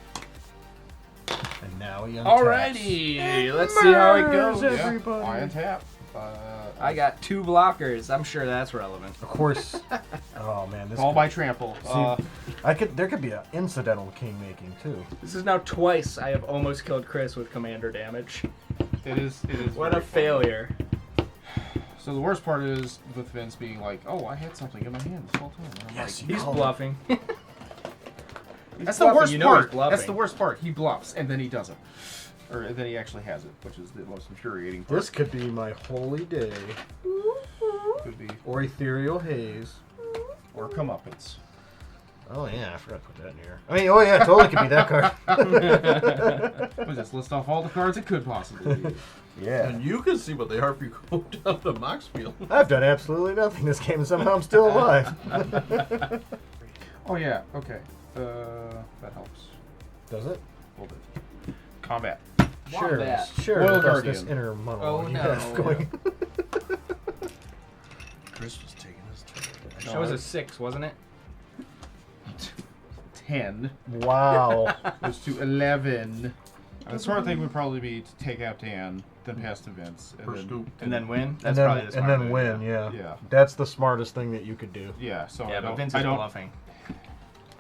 And now he untaps. Alrighty, let's see how it goes. Murders Yeah, everybody. I untap. I got 2 blockers. I'm sure that's relevant. Of course. Oh man, this. All could- by trample. There could be an incidental king making too. This is now twice I have almost killed Chris with commander damage. It is. What very a funny. failure. So the worst part is with Vince being like, "Oh, I had something in my hand this whole time." And I'm Yes, like, He's No. bluffing. That's bluffing, the worst you know he's part. bluffing. That's the worst part. He bluffs and then he doesn't, or then he actually has it, which is the most infuriating part. This could be my holy day, could be or ethereal haze. or comeuppance. Oh yeah, I forgot to put that in here. I mean, oh yeah, totally could be that card. We'll just list off all the cards it could possibly be. Yeah. And you can see what they are if you go down to Mox Field. I've done absolutely nothing this game, and somehow I'm still alive. Oh yeah, okay. That helps. Does it? A little bit. Combat. Sure. Wombat. Sure. Royal That's Guardian. this inner monologue Oh, you no. have going. Chris was taking his turn. Show was a 6, wasn't it? 10. Wow. Goes to 11. The smart thing would probably be to take out Dan, then pass to Vince, and First scoop. And then win? and That's then, probably the smart move, win, yeah. Yeah. That's the smartest thing that you could do. Yeah, so Yeah, I but don't, Vince I is don't, bluffing.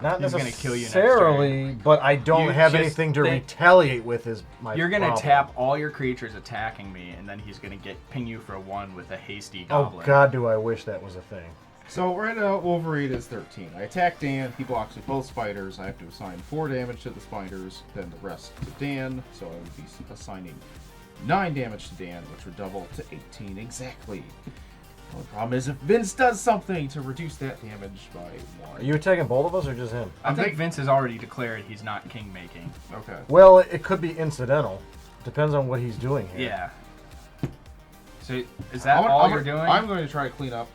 Not He's gonna kill you next necessarily, but I don't You have just anything to think- retaliate with is my You're gonna problem. tap all your creatures attacking me, and then he's gonna ping you for 1 with a hasty Oh goblin. god, do I wish that was a thing. So right now, Wolverine is 13. I attack Dan, he blocks with both spiders. I have to assign 4 damage to the spiders, then the rest to Dan. So I would be assigning 9 damage to Dan, which would double to 18 exactly. The only problem is if Vince does something to reduce that damage by 1. Are you attacking both of us or just him? I think Vince has already declared he's not king making. Okay. Well, it could be incidental. Depends on what he's doing here. Yeah. So is that all you're doing? I'm going to try to clean up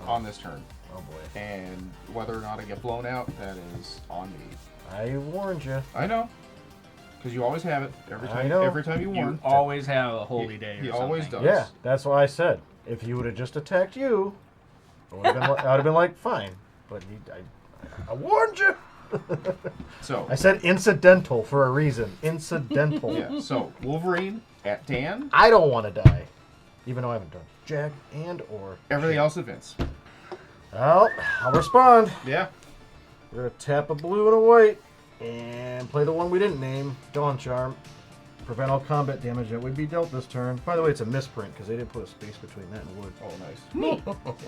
on this turn. Oh boy. And whether or not I get blown out, that is on me. I warned you. I know. Because you always have it. Every I time, know. every time you You warn. always have a holy day or He something. always does. Yeah, that's why I said. If he would have just attacked you, I would have been like, fine. But I warned you. So, I said incidental for a reason. Incidental. yeah. So, Wolverine at Dan. I don't want to die. Even though I haven't done jack and or. Everything else at Vince. Well, I'll respond. Yeah. We're going to tap a blue and a white. And play the one we didn't name, Dawn Charm. Prevent all combat damage that would be dealt this turn. By the way, it's a misprint because they didn't put a space between that and wood. Oh, nice.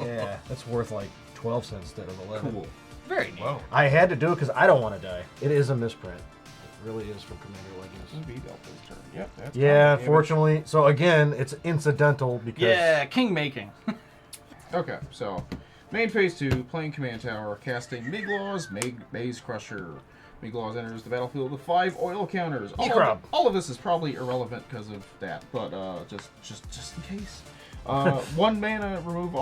Yeah, that's worth like 12 cents instead of 11. Cool. Very neat. Wow. I had to do it because I don't want to die. It is a misprint. It really is from Commander Legends. Be dealt this turn. Yep. That's Yeah, combat damage. fortunately. So again, it's incidental because. Yeah, king making. Okay, so main phase 2, playing command tower, casting Miglaw's Maze Crusher. Miglaw's enters the battlefield with 5 oil counters. All of this is probably irrelevant because of that, but just in case. 1 mana, remove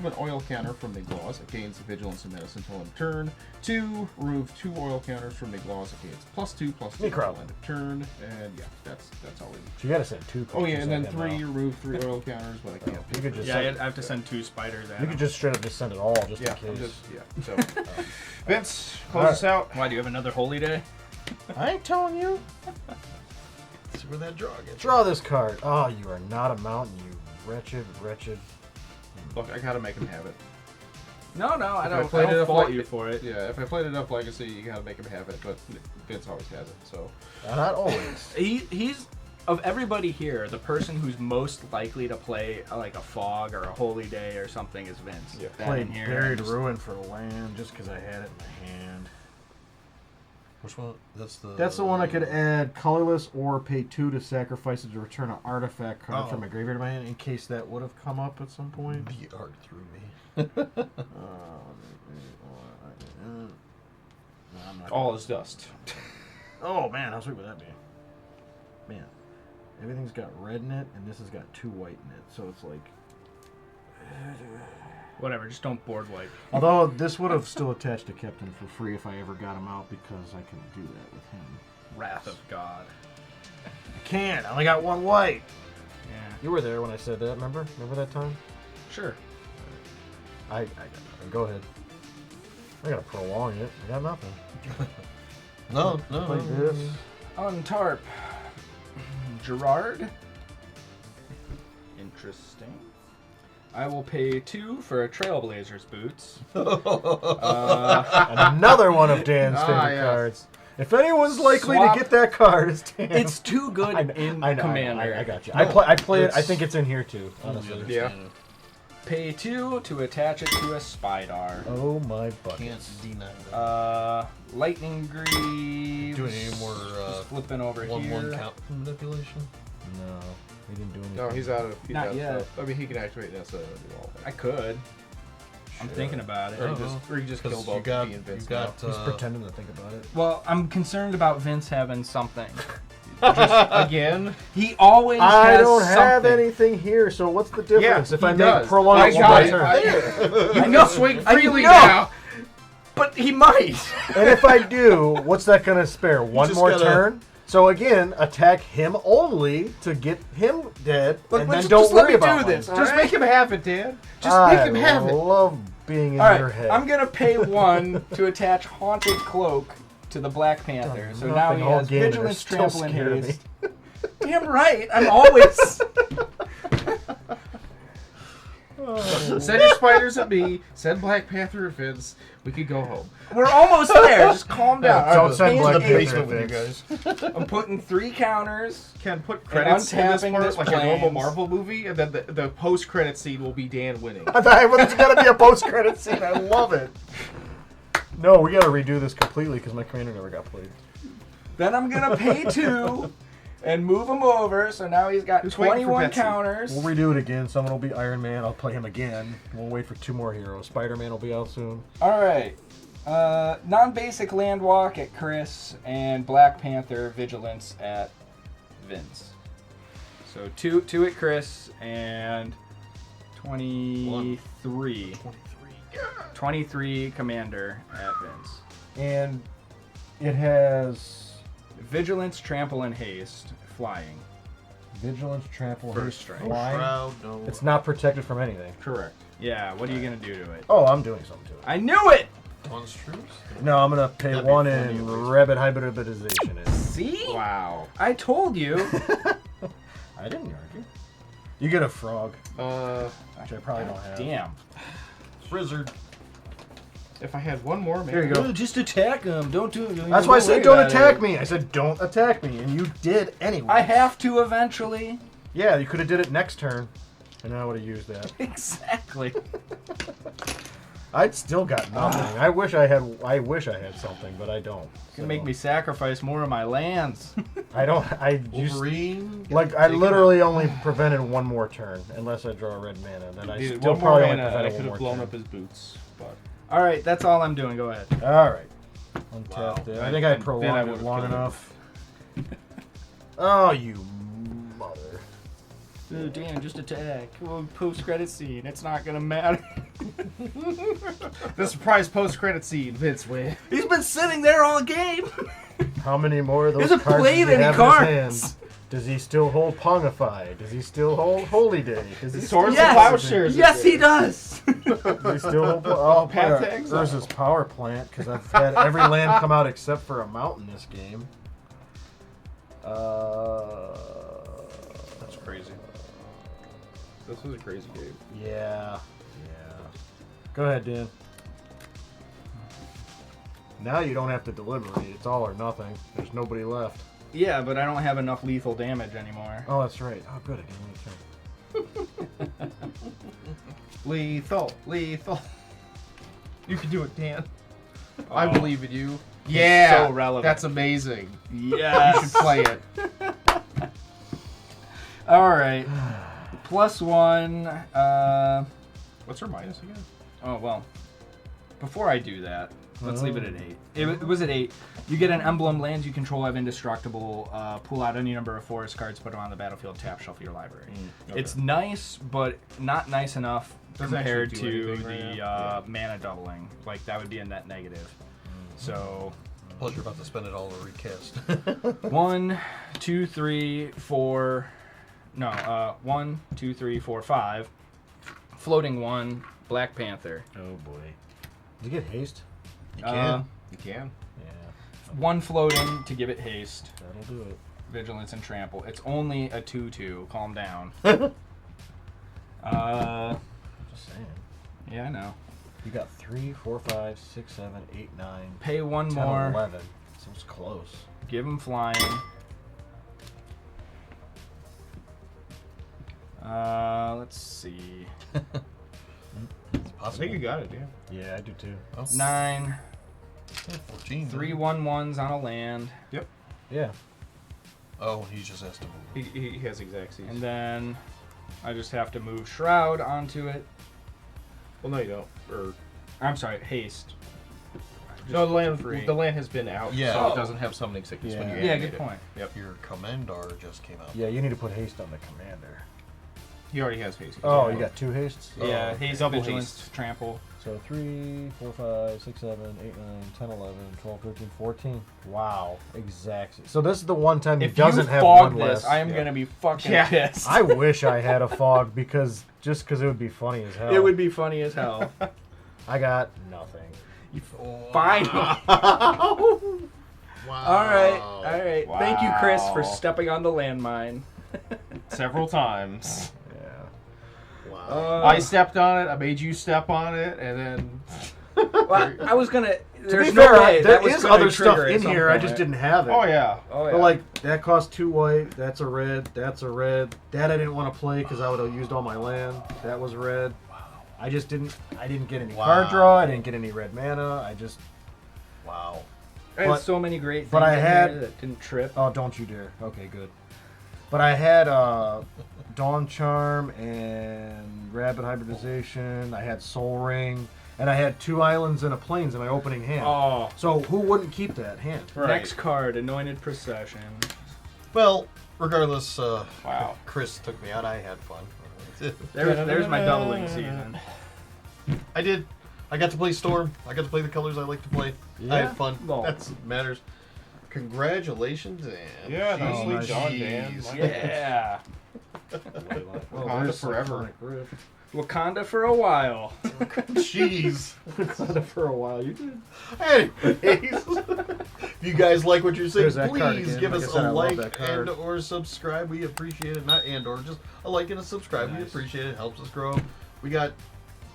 an oil counter from Miglaw's. It gains vigilance and menace until end of turn. 2, remove 2 oil counters from Miglaw's. It gains +2/+2 until end of turn. And yeah, that's all we need. So you gotta send 2 Oh yeah, creatures and then at him 3, now. remove 3 oil counters, but I can't. You could just Yeah, send, I have to send 2 spiders at you him. could just straight up just send it all just Yeah, in I'm case. just So, Vince, close us out. Why, do you have another holy day? I ain't telling you. See where that draw gets. Draw this card. Oh, you are not a mountain, you wretched. Look, I gotta make him have it. No, I If I don't, played I don't enough fault like- you for it. Yeah, if I played enough Legacy, you gotta make him have it, but Vince always has it, so. Not always. He's, of everybody here, the person who's most likely to play like a fog or a holy day or something is Vince. Yeah. That Played in here, Buried just- Ruin for land just because I had it in my hand. Which one? That's the one I could add colorless or pay 2 to sacrifice it to return an artifact card Oh. from my graveyard to my hand in case that would have come up at some point. The art through me. No, I'm not All gonna- is dust. Oh man, how sweet would that be? Man, everything's got red in it, and this has got 2 white in it, so it's like. Whatever, just don't board wipe. Although this would have still attached to Captain for free if I ever got him out because I can do that with him. Wrath of God. I can't. I only got 1 white. Yeah. You were there when I said that. Remember? Remember that time? Sure. I got nothing. Go ahead. I gotta prolong it. I got nothing. No. Like this. On tarp. Gerard. Interesting. I will pay 2 for Trailblazers boots. Another one of Dan's favorite yes. cards. If anyone's likely Swap. to get that card, it's Dan. It's too good in Commander. I got you. No, I play it. I it's- think it's in here too. Honestly. Yeah. Pay 2 to attach it to a Spydar. Oh my Can't buckets. deny that. Lightning Greaves. Doing any more Just flipping over 1/1 here. count manipulation? No, he didn't do anything. No, he's out of Not that yet. stuff. I mean, he can activate that, so do all that. I could. I'm thinking about it. Or you just kill Because both you got, me and Vince. you got He's pretending to think about it. Well, I'm concerned about Vince having something. Just again. He always I has don't have something. anything here, so what's the difference Yeah, if I he make does. prolong I it one got more it. turn? You can swing freely know. now. But he might. And if I do, what's that going to spare? One just more gotta- turn? So again, attack him only to get him dead, Look, and then just don't let worry me about do mine. this. Just make him have it, Dan. Just make him have I it. love being in All your right, head. I'm gonna pay 1 to attach Haunted Cloak to the Black Panther. So now Nothing he all has game, and Vigilance, it still Trample, and scare me. Haste. Damn right, I'm always. Send your spiders at me. Send Black Panther at Vince. We could go home. We're almost there. Just calm down. Don't All right, send page Black the 8. Panther basement with you Vince. guys. I'm putting 3 counters. Can put credits in this untapping part this like a normal planes. Marvel movie, and then the post-credit scene will be Dan winning. I thought it's got to be a post-credit scene. I love it. No, we got to redo this completely because my commander never got played. Then I'm gonna pay 2 and move him over. So now he's got Who's waiting for 21 Betsy? counters. We'll redo it again. Someone will be Iron Man. I'll play him again. We'll wait for 2 more heroes. Spider-Man will be out soon. All right. Non-basic land walk at Chris and Black Panther Vigilance at Vince. So two at Chris and 23. 23 Commander at Vince. And it has Vigilance, Trample, and Haste flying. Vigilance, Trample, First Haste, strike. Flying. Shroud, no. It's not protected from anything. Correct. Yeah, what are you gonna do to it? Oh, I'm doing something to it. I knew it! One's troops. No, I'm going to pay That'd be 1 funny in at least. Rabbit Hybridization. It. See? Wow. I told you. I didn't argue. You get a frog, If which I probably don't have. Damn. Frizzard. I had one more, man. There you go. Just attack him. Don't do it. That's why I said don't attack me. I said don't attack me, and you did anyway. I have to eventually. Yeah, you could have did it next turn, and I would have used that. Exactly. I'd still got nothing. I wish I had something, but I don't. Gonna make me sacrifice more of my lands. I don't. I just Wolverine. like. I literally only prevented 1 more turn, unless I draw a red mana. Then I Needed still one more probably only mana, and I prevented could 1 have more blown turn. up his boots. But All right, that's all I'm doing. Go ahead. All right. Untap Wow. there. I think I Then I prolonged it would've long killed him. enough. Oh, you mother. Oh, damn, just attack. Well, post-credit scene. It's not gonna matter. the surprise post-credit scene, Vince win. He's been sitting there all game. How many more of those He hasn't cards played does he any have cards. in his hand? Does he still hold Pongify? Does he still hold Holy Day? Does he Swords Yes. and Plowshares. Yes, he does. Does he still hold? Oh, Path to Exile. Urza's Power Plant, because I've had every land come out except for a mountain this game. That's crazy. This was a crazy game. Yeah. Go ahead, Dan. Now you don't have to deliberate. It's all or nothing. There's nobody left. Yeah, but I don't have enough lethal damage anymore. Oh, that's right. Oh, good. I didn't want to turn. Lethal. You can do it, Dan. I believe in you. Yeah, so relevant. That's amazing. Yes. You should play it. All right. +1. What's her minus again? Oh, well. Before I do that, let's leave it at 8. It was at 8. You get an emblem, lands you control have indestructible. Pull out any number of forest cards, put them on the battlefield, tap shelf your library. Okay. It's nice, but not nice enough Doesn't compared actually do to anything right the now. mana doubling. Like, that would be a net negative. So, Plus, you're about to spend it all to recast. 1, 2, 3, 4. No, 1, 2, 3, 4, 5. Floating 1, Black Panther. Oh, boy. Did you get haste? You can. You can. Yeah. 1 floating to give it haste. That'll do it. Vigilance and Trample. It's only a 2/2. Calm down. Just saying. Yeah, I know. You got 3, 4, 5, 6, 7, 8, 9. Pay 1 10, more. 11. Seems close. Give him flying. Let's see. It's I possible. think you got it, Dan. Yeah, I do too. 9. Yeah, 14. 3 1/1s on a land. Yeah. Oh, he just has to move. He has exact seas. And then I just have to move Shroud onto it. Well, no, you don't. Or I'm sorry, haste. no, the free. land has been out, Yeah. so Oh. it doesn't have summoning sickness when you Yeah. Yeah, animate good it. point. Yep. Your commander just came out. Yeah, you need to put haste on the commander. He already has haste. Oh, you got 2 hastes? Yeah, Oh, haste, double vigilance, haste. trample. So 3, 4, 5, 6, 7, 8, 9, 10, 11, 12, 13, 14. Wow, exactly. So this is the one time he If doesn't you have fog one this, less. I am Yeah. gonna be fucking Yeah. pissed. I wish I had a fog because it would be funny as hell. It would be funny as hell. I got nothing. Fine. Wow. All right. Thank you, Chris, for Wow. stepping on the landmine. Several times. Yeah. Wow. I stepped on it. I made you step on it, and then Well, I was gonna. To There's be no fair, way there that was is gonna other stuff trigger at in some here. I point. just didn't have it. oh yeah, Oh yeah. But like that cost 2 white. That's a red. That's a red. That I didn't want to play because I would have used all my land. That was red. I just didn't. I didn't get any Wow. card draw. I didn't get any red mana. I just. Wow. I had but- so many great things but I in had- here that didn't trip. Oh, don't you dare. Okay, good. But I had Dawn Charm and Rabbit Hybridization. I had Soul Ring. And I had 2 islands and a plains in my opening hand. Oh, So who wouldn't keep that hand? Right. next card, Anointed Procession. Well, regardless, Wow. Chris took me out. I had fun. There's my doubling season. I got to play Storm. I got to play the colors I like to play. I Yeah? had fun. No. That's what matters. Congratulations, Dan. Yeah, nicely nice. done, Dan. Jeez. Yeah. Well, Wakanda there's forever. Sonic Rift. Wakanda for a while. Jeez. For a while, you did. Anyways, if you guys like what you're seeing, There's that card please again. give Like us I said, I a love like that card. and or subscribe. We appreciate it. Not and or, just a like and a subscribe. We Nice. appreciate it. It helps us grow. We got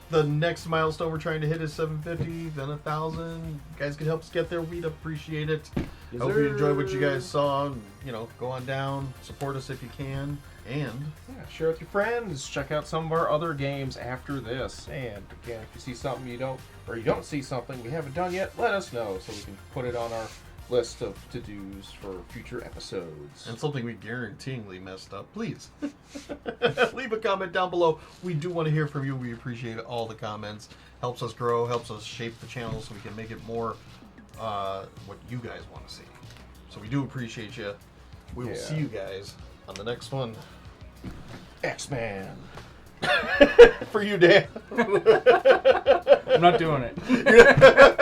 the next milestone we're trying to hit is 750, then 1,000. You guys can help us get there. We'd appreciate it. Yes, Hope you enjoyed what you sir. guys saw. And, go on down, support us if you can, and Yeah, share with your friends. Check out some of our other games after this. And again, if you see something you don't see something we haven't done yet, let us know so we can put it on our list of to-dos for future episodes. and something we guaranteeingly messed up, please leave a comment down below. We do want to hear from you. We appreciate all the comments. Helps us grow, helps us shape the channel so we can make it more what you guys want to see. So we do appreciate you. We will Yeah. see you guys on the next one. X-Man. For you, Dan. I'm not doing it.